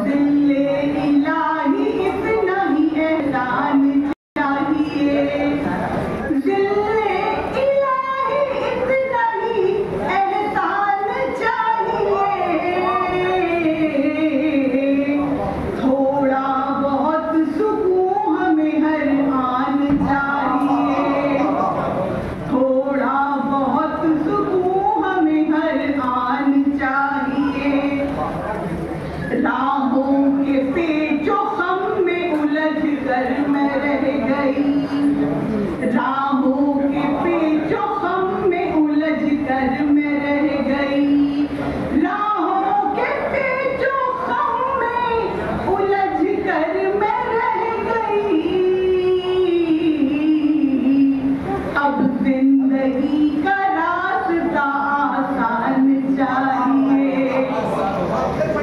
दिल इलाही इतना ही एहसान चाहिए, दिल इलाही इतना ही एहसान चाहिए। थोड़ा बहुत सुकून हमें हर आन चाहिए, थोड़ा बहुत सुकून हमें हर आन चाहिए। राहों के पेचो खम में उलझ कर मैं रह गई, राहों के पेचो खम में उलझ कर मैं रह गई, राहों के पेचो खम में उलझ कर मैं रह गई। अब जिंदगी का रास्ता आसान चाहिए,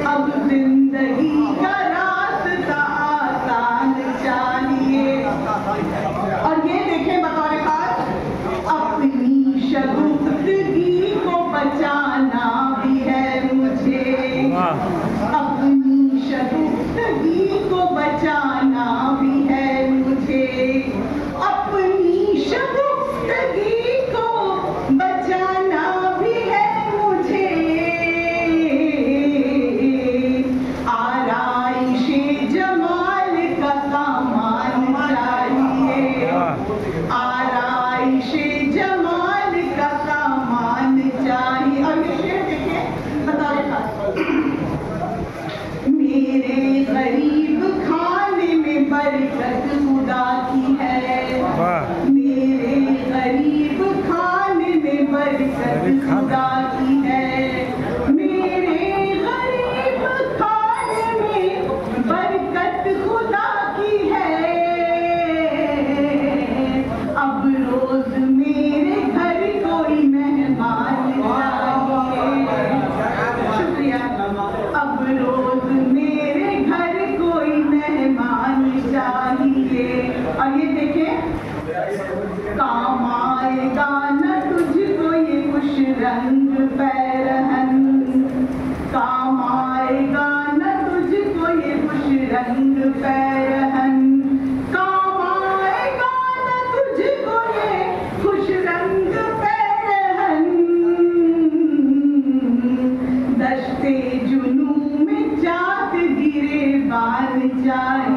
अब जिंदगी का रास्ता आसान चाहिए। और ये देखें बतौर खास, अपनी शगुफ्तगी को बचाना भी है मुझे, अपनी शगुफ्तगी को बचाना भी है मुझे, अपनी शगुफ्तगी को बचाना भी है मुझे। आराइशे जमाल का सामान चाहिए, आराइशे जमाल का सामान चाहिए। और ये शेर देखिए बतौर खास, मेरे गरीब खाने में बरकत खुदा की है, मेरे गरीब खाने में बरकत खुदा की है, मेरे गरीब खाने में बरकत खुदा की है। अब रोज मेरे घर कोई मेहमान चाहिए, शुक्रिया। अब रोज मेरे घर कोई मेहमान चाहिए। और ये देखें, काम आएगा न तुझको ये खुश रंग पैरहन, काम आएगा न तुझको ये खुश रंग पैरहन, काम आएगा न तुझको ये खुश रंग पैरहन। दश्ते जुनू में जात गिरे बान चाहिए,